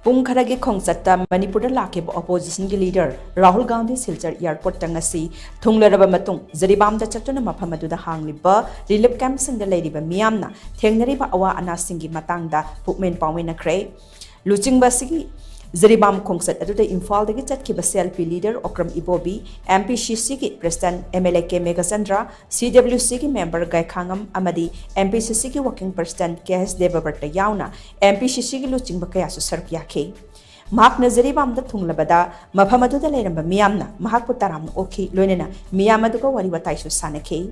Pung Kharagi Khongchat Manipur Lakhiba opposition leader Rahul Gandhi SILCHAR airport Ngasi Thunglaraba Matung Jiribam Da Chattuna MAPHAM ADUDA HANGLIBA relief camp singda LEIRIBA Meeyam na Thengnariba Awa anasingi Matang Da Pukmen Paomennakhre Luchingba sigi Jiribam Khongchat ADUDA Imphal dagi chatkiba CLP leader Okram Ibobi MPCC ki president MLK Megachandra CWC ki member Gai Khangam amadi MPCC ki working president KS Debabarta yauna MPCC ki luchingba kaya su sarp yakhe Mahakna Jiribam da Thunglabada MAPHAM ADUDA leiramba Meeyamna mahakpu taramna okhi loinena Meeyam aduga wari watai su sanakhe